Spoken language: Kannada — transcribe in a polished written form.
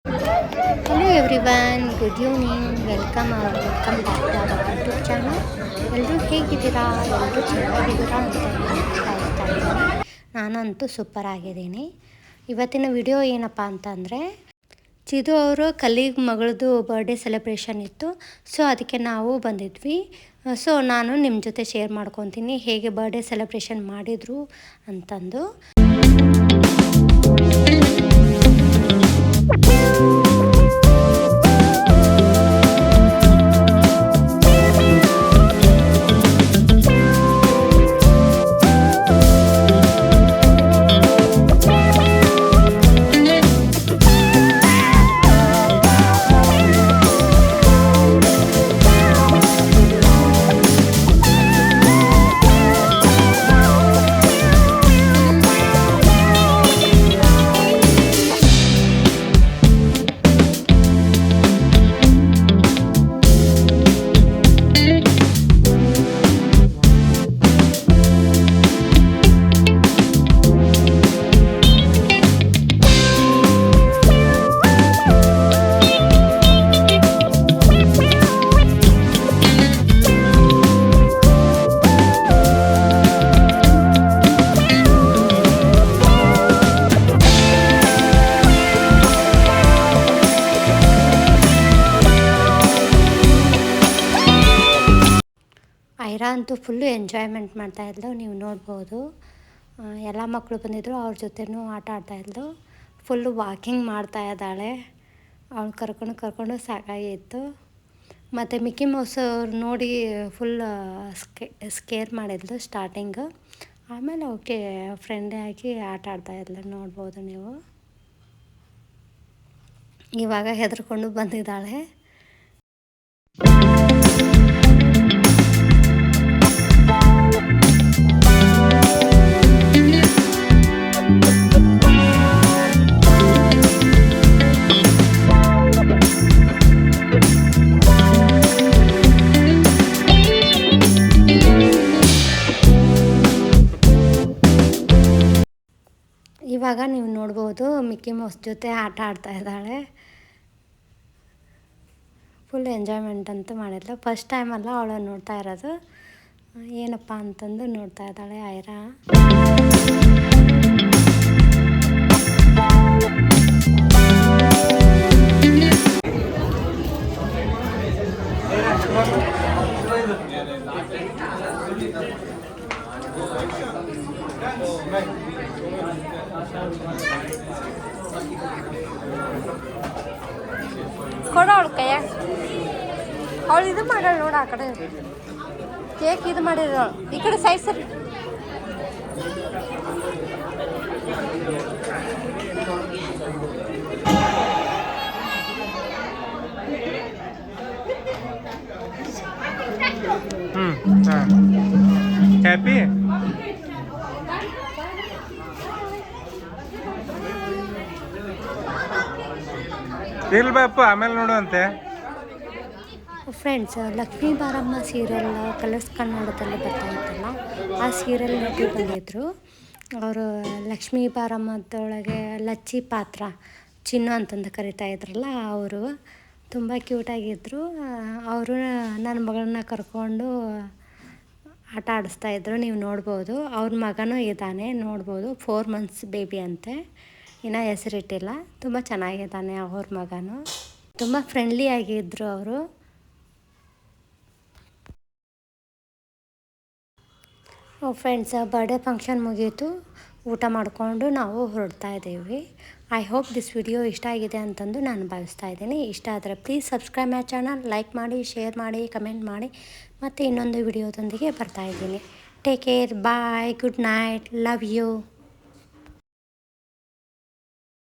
Hello everyone, good evening. Welcome back to our YouTube channel. ಎಲ್ಲರೂ ಹೇಗಿದ್ದೀರಾ? ಎಲ್ಲರೂ ಚೆನ್ನಾಗಿದ್ದೀರಾ ಅಂತ ಭಾವಿಸ್ತಾ ಇದ್ದೀನಿ. ನಾನಂತೂ ಸೂಪರ್ ಆಗಿದ್ದೀನಿ. ಇವತ್ತಿನ ವಿಡಿಯೋ ಏನಪ್ಪ ಅಂತಂದರೆ, ಚಿದು ಅವರು ಕಲೀಗ್ ಮಗಳದು ಬರ್ಡೇ ಸೆಲೆಬ್ರೇಷನ್ ಇತ್ತು. ಸೊ ಅದಕ್ಕೆ ನಾವು ಬಂದಿದ್ವಿ. ಸೊ ನಾನು ನಿಮ್ಮ ಜೊತೆ ಶೇರ್ ಮಾಡ್ಕೊತೀನಿ ಹೇಗೆ ಬರ್ಡೇ ಸೆಲೆಬ್ರೇಷನ್ ಮಾಡಿದರು ಅಂತಂದು. ಐರಾ ಅಂತೂ ಫುಲ್ಲು ಎಂಜಾಯ್ಮೆಂಟ್ ಮಾಡ್ತಾಯಿದ್ಲು, ನೀವು ನೋಡ್ಬೋದು. ಎಲ್ಲ ಮಕ್ಕಳು ಬಂದಿದ್ದರು, ಅವ್ರ ಜೊತೆನೂ ಆಟ ಆಡ್ತಾಯಿದ್ಲು. ಫುಲ್ಲು ವಾಕಿಂಗ್ ಮಾಡ್ತಾ ಇದ್ದಾಳೆ. ಅವಳು ಕರ್ಕೊಂಡು ಸಾಕಾಗಿತ್ತು. ಮತ್ತು ಮಿಕ್ಕಿ ಮೌಸ್ ಅವ್ರು ನೋಡಿ ಫುಲ್ ಸ್ಕೇರ್ ಮಾಡಿದ್ಲು ಸ್ಟಾರ್ಟಿಂಗು. ಆಮೇಲೆ ಓಕೆ ಫ್ರೆಂಡೇ ಆಗಿ ಆಟ ಆಡ್ತಾಯಿದ್ಲು, ನೋಡ್ಬೋದು ನೀವು. ಇವಾಗ ಹೆದರ್ಕೊಂಡು ಬಂದಿದ್ದಾಳೆ. ಇವಾಗ ನೀವು ನೋಡ್ಬೋದು ಮಿಕ್ಕಿ ಮೌಸ್ ಜೊತೆ ಆಟ ಆಡ್ತಾ ಇದ್ದಾಳೆ. ಫುಲ್ ಎಂಜಾಯ್ಮೆಂಟ್ ಅಂತೂ ಮಾಡಿದ್ಲು. ಫಸ್ಟ್ ಟೈಮಲ್ಲ ಅವಳು ನೋಡ್ತಾ ಇರೋದು. ಏನಪ್ಪ ಅಂತಂದು ನೋಡ್ತಾ ಇದ್ದಾಳೆ ಐರಾ. ಕೊಡ ಅವಳು ಕೈಯಾಗ. ಅವಳು ಇದು ಮಾಡ್ಯಾಳ ನೋಡ, ಆ ಕಡೆ ಕೇಕ್ ಇದು ಮಾಡಿದ್ರು. ಈ ಕಡೆ ಸೈಡ್ ಸರಿ. ಹ್ಯಾಪಿ ಇಲ್ಲ ಬಾಪು, ಆಮೇಲೆ ನೋಡುವಂತೆ. ಫ್ರೆಂಡ್ಸ್, ಲಕ್ಷ್ಮೀ ಬಾರಮ್ಮ ಸೀರಿಯಲ್ ಕಲರ್ಸ್ ಕನ್ನಡದಲ್ಲಿ ಬರ್ತಾ ಇತ್ತಲ್ಲ, ಆ ಸೀರಿಯಲ್ ನಟಿ ಬಂದಿದ್ದರು. ಅವರು ಲಕ್ಷ್ಮೀ ಬಾರಮ್ಮದೊಳಗೆ ಲಚ್ಚಿ ಪಾತ್ರ ಚಿನ್ನು ಅಂತಂದು ಕರಿತಾ ಇದ್ರಲ್ಲ, ಅವರು ತುಂಬ ಕ್ಯೂಟಾಗಿದ್ದರು. ಅವರು ನನ್ನ ಮಗಳನ್ನ ಕರ್ಕೊಂಡು ಆಟ ಆಡಿಸ್ತಾಯಿದ್ರು, ನೀವು ನೋಡ್ಬೋದು. ಅವ್ರ ಮಗನೂ ಇದ್ದಾನೆ, ನೋಡ್ಬೋದು. 4 months ಬೇಬಿ ಅಂತೆ, ಇನ್ನೂ ಹೆಸರಿಟ್ಟಿಲ್ಲ. ತುಂಬ ಚೆನ್ನಾಗಿದ್ದಾನೆ ಅವ್ರ ಮಗನೂ. ತುಂಬ ಫ್ರೆಂಡ್ಲಿ ಆಗಿದ್ದರು ಅವರು. ಫ್ರೆಂಡ್ಸ್, ಬರ್ಡೇ ಫಂಕ್ಷನ್ ಮುಗೀತು. ಊಟ ಮಾಡಿಕೊಂಡು ನಾವು ಹೊರಡ್ತಾ ಇದ್ದೀವಿ. ಐ ಹೋಪ್ ದಿಸ್ ವಿಡಿಯೋ ಇಷ್ಟ ಆಗಿದೆ ಅಂತಂದು ನಾನು ಭಾವಿಸ್ತಾ ಇದ್ದೀನಿ. ಇಷ್ಟ ಆದರೆ please subscribe my channel, like ಮಾಡಿ, ಶೇರ್ ಮಾಡಿ, ಕಮೆಂಟ್ ಮಾಡಿ. ಮತ್ತು ಇನ್ನೊಂದು ವಿಡಿಯೋದೊಂದಿಗೆ ಬರ್ತಾಯಿದ್ದೀನಿ. Take care, bye, good night, love you.